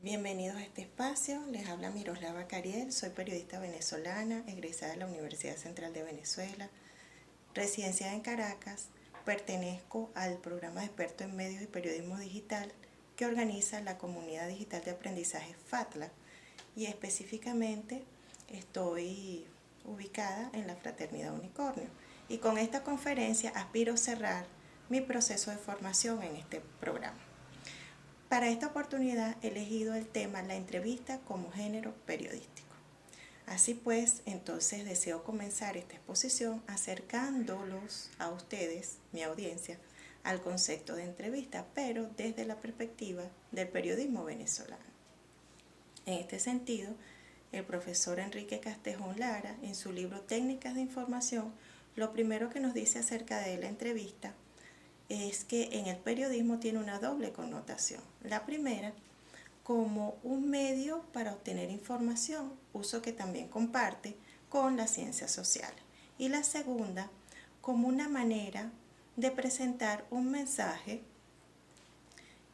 Bienvenidos a este espacio, les habla Miroslava Cariel, soy periodista venezolana, egresada de la Universidad Central de Venezuela, residenciada en Caracas, pertenezco al programa de expertos en medios y periodismo digital que organiza la Comunidad Digital de Aprendizaje FATLA y específicamente estoy ubicada en la Fraternidad Unicornio y con esta conferencia aspiro a cerrar mi proceso de formación en este programa. Para esta oportunidad he elegido el tema la entrevista como género periodístico. Así pues, entonces deseo comenzar esta exposición acercándolos a ustedes, mi audiencia, al concepto de entrevista, pero desde la perspectiva del periodismo venezolano. En este sentido, el profesor Enrique Castejón Lara, en su libro Técnicas de Información, lo primero que nos dice acerca de la entrevista es que en el periodismo tiene una doble connotación. La primera, como un medio para obtener información, uso que también comparte con las ciencias sociales. Y la segunda, como una manera de presentar un mensaje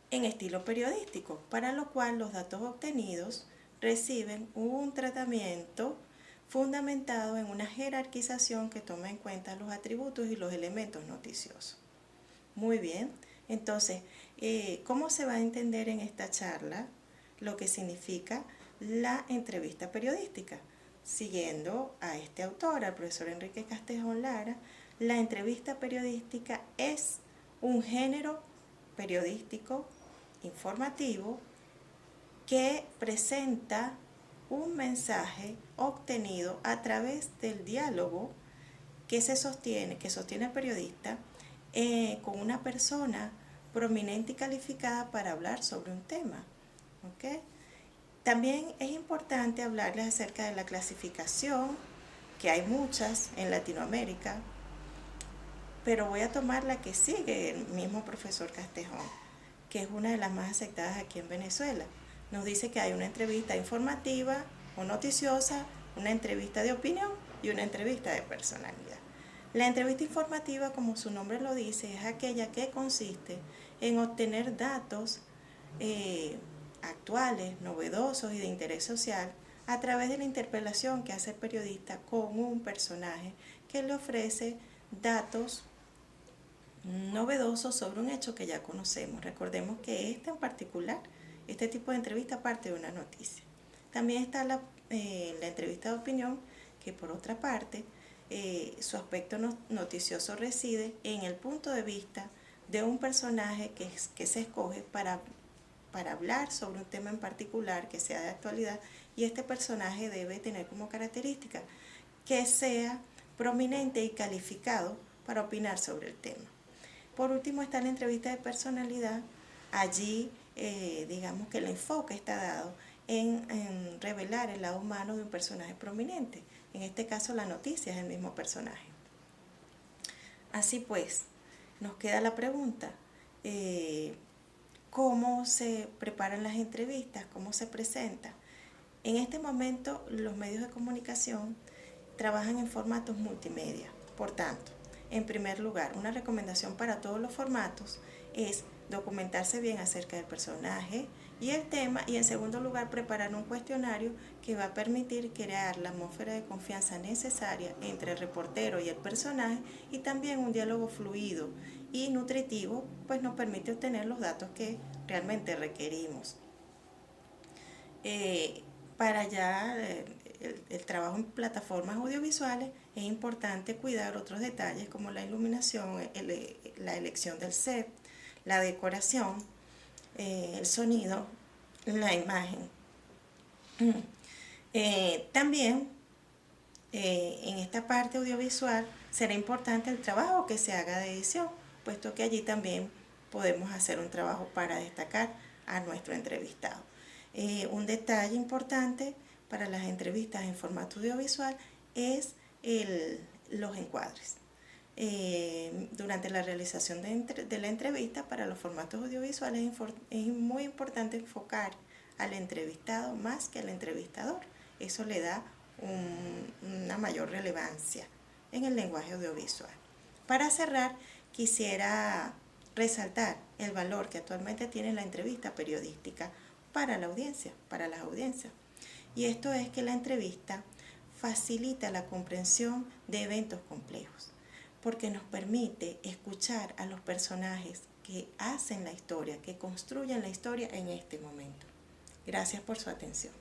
en estilo periodístico, para lo cual los datos obtenidos reciben un tratamiento fundamentado en una jerarquización que toma en cuenta los atributos y los elementos noticiosos. Muy bien, entonces, ¿cómo se va a entender en esta charla lo que significa la entrevista periodística? Siguiendo a este autor, al profesor Enrique Castejón Lara, la entrevista periodística es un género periodístico informativo que presenta un mensaje obtenido a través del diálogo que sostiene el periodista con una persona prominente y calificada para hablar sobre un tema. ¿Okay? También es importante hablarles acerca de la clasificación, que hay muchas en Latinoamérica, pero voy a tomar la que sigue el mismo profesor Castejón, que es una de las más aceptadas aquí en Venezuela. Nos dice que hay una entrevista informativa o noticiosa, una entrevista de opinión y una entrevista de personalidad. La entrevista informativa, como su nombre lo dice, es aquella que consiste en obtener datos actuales, novedosos y de interés social a través de la interpelación que hace el periodista con un personaje que le ofrece datos novedosos sobre un hecho que ya conocemos. Recordemos que en particular, este tipo de entrevista parte de una noticia. También está la entrevista de opinión, que por otra parte, su aspecto noticioso reside en el punto de vista de un personaje que se escoge para hablar sobre un tema en particular que sea de actualidad, y este personaje debe tener como característica que sea prominente y calificado para opinar sobre el tema. Por último está la entrevista de personalidad. Allí digamos que el enfoque está dado en revelar el lado humano de un personaje prominente. En este caso la noticia es el mismo personaje. Así pues, nos queda la pregunta, ¿cómo se preparan las entrevistas? ¿Cómo se presenta? En este momento los medios de comunicación trabajan en formatos multimedia. Por tanto, en primer lugar, una recomendación para todos los formatos es documentarse bien acerca del personaje y el tema, y en segundo lugar preparar un cuestionario que va a permitir crear la atmósfera de confianza necesaria entre el reportero y el personaje, y también un diálogo fluido y nutritivo, pues nos permite obtener los datos que realmente requerimos. Para ya el trabajo en plataformas audiovisuales es importante cuidar otros detalles como la iluminación, la elección del set, la decoración, el sonido, la imagen. También en esta parte audiovisual será importante el trabajo que se haga de edición, puesto que allí también podemos hacer un trabajo para destacar a nuestro entrevistado. Un detalle importante para las entrevistas en formato audiovisual es los encuadres. Durante la realización de la entrevista para los formatos audiovisuales es muy importante enfocar al entrevistado más que al entrevistador. Eso le da una mayor relevancia en el lenguaje audiovisual. Para cerrar, quisiera resaltar el valor que actualmente tiene la entrevista periodística para la audiencia, para las audiencias. Y esto es que la entrevista facilita la comprensión de eventos complejos, porque nos permite escuchar a los personajes que hacen la historia, que construyen la historia en este momento. Gracias por su atención.